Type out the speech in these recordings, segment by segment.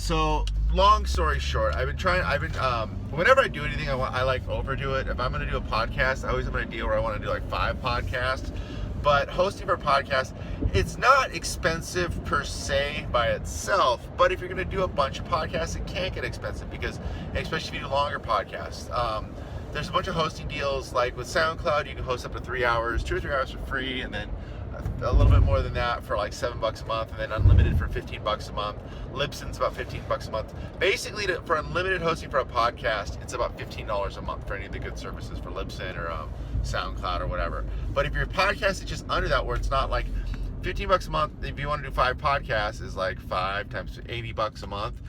So long story short, whenever I do anything, I like overdo it. If I'm going to do a podcast, I always have an idea where I want to do like 5 podcasts. But hosting for a podcast, it's not expensive per se by itself. But if you're going to do a bunch of podcasts, it can get expensive because, especially if you do longer podcasts. There's a bunch of hosting deals, like with SoundCloud, you can host up to 3 hours, 2 or 3 hours for free, and then a little bit more than that for like $7 a month, and then unlimited for $15 a month. Libsyn's about $15 a month. Basically, for unlimited hosting for a podcast, it's about $15 a month for any of the good services for Libsyn or SoundCloud or whatever. But if your podcast is just under that, where it's not like $15 a month, if you want to do 5 podcasts, is like 5 times $80 a month.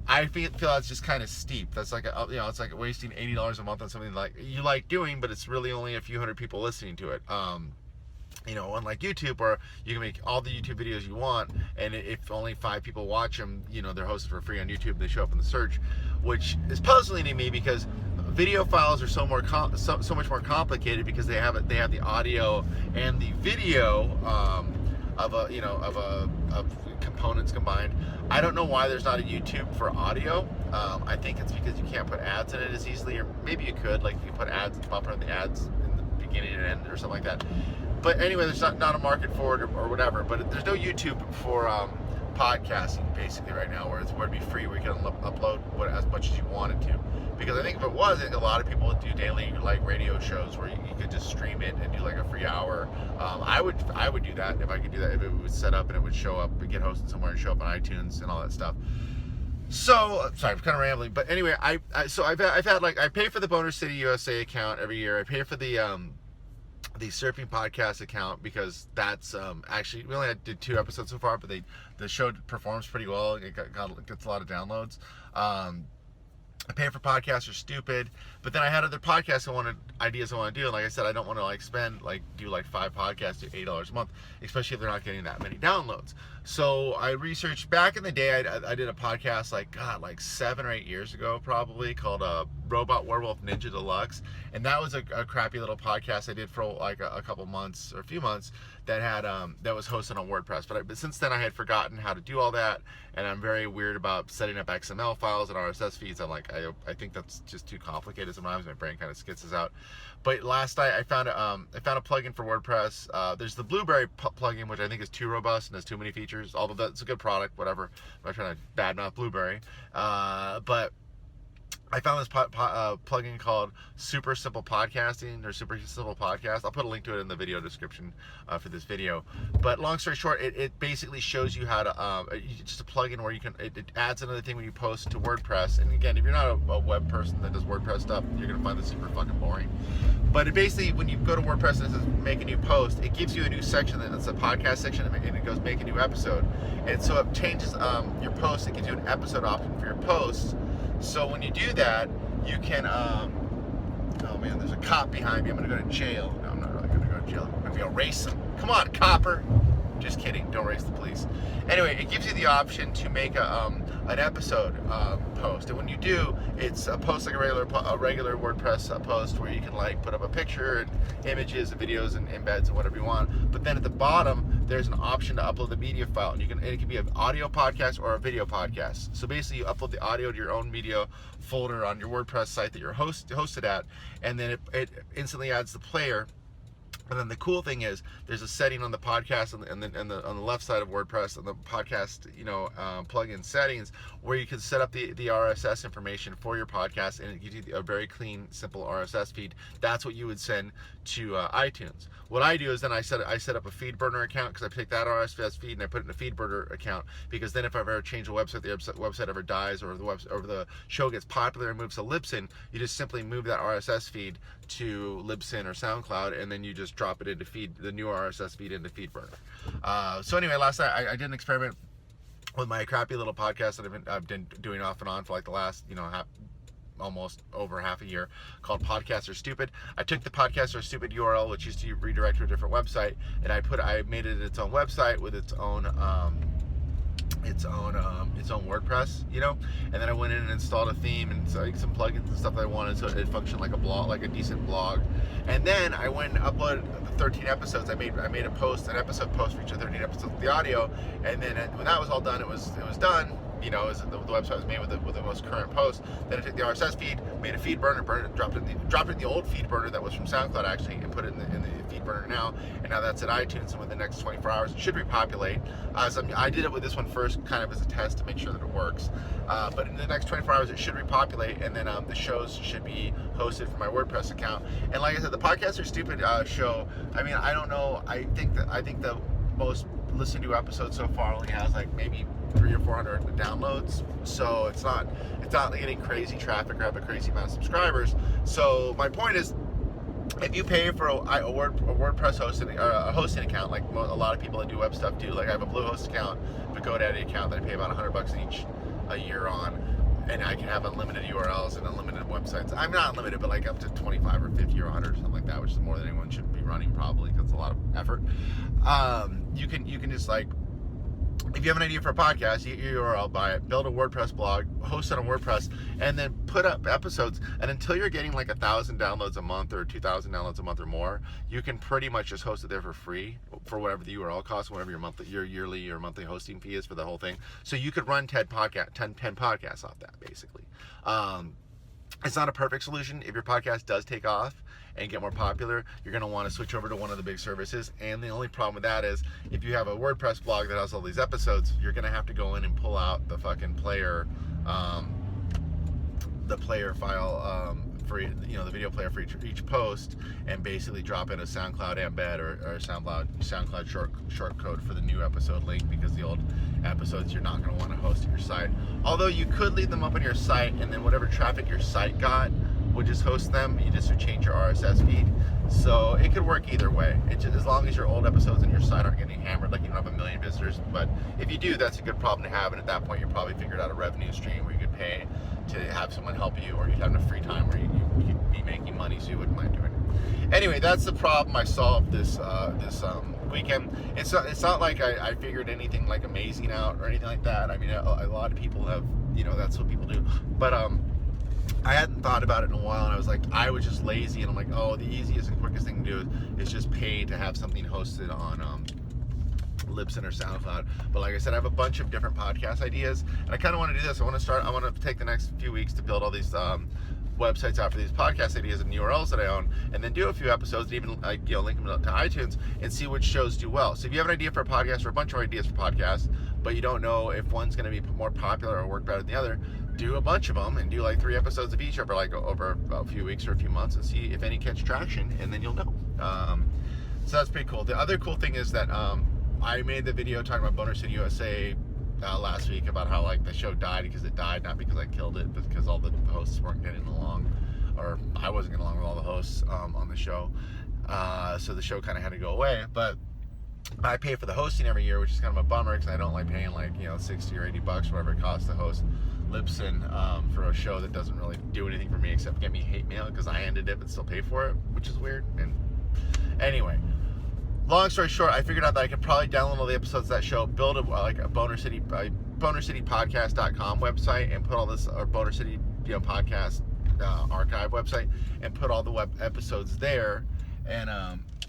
I feel that's just kind of steep. That's like it's like wasting $80 a month on something like you like doing, but it's really only a few hundred people listening to it. Unlike YouTube, where you can make all the YouTube videos you want, and if only 5 people watch them, they're hosted for free on YouTube. They show up in the search, which is puzzling to me because video files are so much more complicated because they have the audio and the video of components combined. I don't know why there's not a YouTube for audio. I think it's because you can't put ads in it as easily, or maybe you could, like if you put ads, bumper on the ads in the beginning and end or something like that. But anyway, there's not a market for it or whatever. But there's no YouTube for podcasting basically right now, where it'd be free, where you can upload as much as you wanted to. Because I think if it was, I think a lot of people would do daily like radio shows where you could just stream it and do like a free hour. I would do that if I could do that, if it was set up and it would show up and get hosted somewhere and show up on iTunes and all that stuff. So sorry, I'm kind of rambling, but anyway, I've had like, I pay for the Boner City USA account every year. I pay for the Surfing Podcast account because that's actually, we only did 2 episodes so far, but the show performs pretty well. It gets a lot of downloads. I pay for Podcasts Are Stupid, but then I had other podcasts ideas I want to do, and like I said, I don't want to do 5 podcasts at $8 a month, especially if they're not getting that many downloads. So I researched, back in the day, I did a podcast like 7 or 8 years ago probably, called Robot Werewolf Ninja Deluxe, and that was a crappy little podcast I did for like a couple months or a few months that was hosted on WordPress. But since then I had forgotten how to do all that, and I'm very weird about setting up XML files and RSS feeds. I'm like, I think that's just too complicated sometimes. My brain kind of skitzes out. But last night I found a plugin for WordPress. There's the Blueberry plugin, which I think is too robust and has too many features. Although that's a good product, whatever. I'm not trying to badmouth Blueberry, but I found this plugin called Super Simple Podcasting, or Super Simple Podcast. I'll put a link to it in the video description for this video. But long story short, it basically shows you how to, just a plugin where it adds another thing when you post to WordPress. And again, if you're not a web person that does WordPress stuff, you're going to find this super fucking boring. But it basically, when you go to WordPress and it says make a new post, it gives you a new section, and it's a podcast section, and it goes make a new episode. And so it changes your post. It gives you an episode option for your posts. So when you do that, you can, oh man, there's a cop behind me. I'm going to go to jail. No, I'm not really going to go to jail. I'm going to go race him. Come on, copper. Just kidding. Don't race the police. Anyway, it gives you the option to make an episode post. And when you do, it's a post like a regular WordPress post, where you can like put up a picture and images and videos and embeds and whatever you want. But then at the bottom, there's an option to upload the media file, and it can be an audio podcast or a video podcast. So basically, you upload the audio to your own media folder on your WordPress site that you're hosted at, and then it instantly adds the player. And then the cool thing is, there's a setting on the podcast on the left side of WordPress, on the podcast plugin settings, where you can set up the RSS information for your podcast, and it gives you a very clean, simple RSS feed. That's what you would send to iTunes. What I do is then I set up a FeedBurner account, because I take that RSS feed and I put it in a FeedBurner account, because then if I ever change the website ever dies, or the show gets popular and moves to Libsyn, you just simply move that RSS feed to Libsyn or SoundCloud, and then you just drop it into the new RSS feed into FeedBurner. So anyway, last night I did an experiment with my crappy little podcast that I've been doing off and on for like the last almost over half a year, called Podcasts Are Stupid. I took the Podcasts Are Stupid URL, which used to redirect to a different website, and I made it its own website with its own WordPress, and then I went in and installed a theme and some plugins and stuff that I wanted, so it functioned like a blog, like a decent blog. And then I went and uploaded the 13 episodes. I made an episode post for each of the 13 episodes of the audio, and then when that was all done, it was done. you know, the website was made with the most current post. Then I took the RSS feed, made a feed burner, dropped it in the old feed burner that was from SoundCloud actually, and put it in the feed burner now. And now that's at iTunes, and within the next 24 hours it should repopulate. I did it with this one first, kind of as a test to make sure that it works. But in the next 24 hours it should repopulate, and then the shows should be hosted from my WordPress account. And like I said, the Podcasts Are Stupid show, I mean, I don't know, I think the most listened to episode so far only has like maybe 300 or 400 downloads, so it's not getting crazy traffic or have a crazy amount of subscribers. So my point is, if you pay for a WordPress hosting or a hosting account, like a lot of people that do web stuff do, like I have a Bluehost account, a GoDaddy account that I pay about $100 each a year on, and I can have unlimited URLs and unlimited websites. I'm not unlimited, but like up to 25 or 50 or 100 or something like that, which is more than anyone should be running probably, because it's a lot of effort. You can just, like, if you have an idea for a podcast, you get your URL, buy it, build a WordPress blog, host it on WordPress, and then put up episodes. And until you're getting like 1,000 downloads a month or 2,000 downloads a month or more, you can pretty much just host it there for free for whatever the URL costs, whatever your yearly or monthly hosting fee is for the whole thing. So you could run 10 podcasts off that, basically. It's not a perfect solution. If your podcast does take off and get more popular, you're going to want to switch over to one of the big services. And the only problem with that is, if you have a WordPress blog that has all these episodes, you're going to have to go in and pull out the fucking player, the player file for, you know, the video player for each post, and basically drop in a SoundCloud embed or SoundCloud short code for the new episode link, because the old episodes you're not going to want to host at your site. Although you could leave them up on your site, and then whatever traffic your site got would just host them. You just would change your RSS feed. So it could work either way. It just, as long as your old episodes on your site aren't getting hammered, like you don't have 1 million visitors. But if you do, that's a good problem to have. And at that point, you're probably figured out a revenue stream where you could pay to have someone help you, or you'd have enough free time where you'd be making money, so you wouldn't mind doing it. Anyway, that's the problem I solved this weekend. It's not like I figured anything like amazing out or anything like that. I mean, a lot of people have, you know, that's what people do. But I hadn't thought about it in a while, and I was just lazy, and I'm like, oh, the easiest and quickest thing to do is just pay to have something hosted on Libsyn or SoundCloud. But like I said, I have a bunch of different podcast ideas, and I kind of want to do this. I want to take the next few weeks to build all these websites out for these podcast ideas and URLs that I own, and then do a few episodes, and even link them to iTunes, and see which shows do well. So if you have an idea for a podcast, or a bunch of ideas for podcasts, but you don't know if one's going to be more popular or work better than the other, do a bunch of them and do like 3 episodes of each over a few weeks or a few months, and see if any catch traction, and then you'll know. So that's pretty cool. The other cool thing is that I made the video talking about Boner City USA last week, about how like the show died because it died, not because I killed it, but because all the hosts weren't getting along, or I wasn't getting along with all the hosts on the show. So the show kind of had to go away. But I pay for the hosting every year, which is kind of a bummer, because I don't like paying like, you know, $60 or $80, whatever it costs to host Libsyn for a show that doesn't really do anything for me except get me hate mail because I ended it, but still pay for it, which is weird. And anyway, long story short, I figured out that I could probably download all the episodes of that show, build a BonerCityPodcast.com website, and put all this, or Boner City, you know, podcast archive website, and put all the web episodes there, and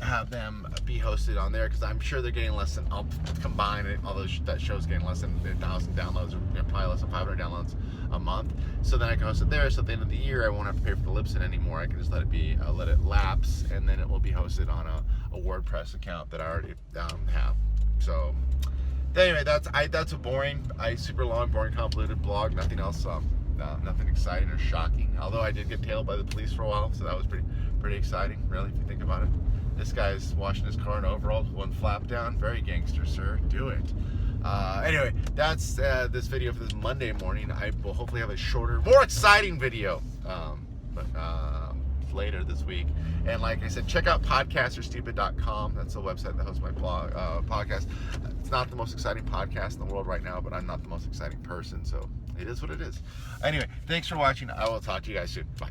have them be hosted on there, because I'm sure they're getting less than, I'll combine it, all those, that show's getting less than 1,000 downloads, or probably less than 500 downloads a month. So then I can host it there, so at the end of the year I won't have to pay for the Libsyn anymore. I can just let it lapse, and then it will be hosted on a WordPress account that I already have. So anyway, that's a super long, boring, convoluted blog. Nothing else, nothing exciting or shocking. Although I did get tailed by the police for a while, so that was pretty exciting, really, if you think about it. This guy's washing his car in overalls with one flap down. Very gangster, sir. Do it. Anyway, that's this video for this Monday morning. I will hopefully have a shorter, more exciting video later this week. And like I said, check out podcasterstupid.com. That's the website that hosts my blog podcast. It's not the most exciting podcast in the world right now, but I'm not the most exciting person, so it is what it is. Anyway, thanks for watching. I will talk to you guys soon. Bye.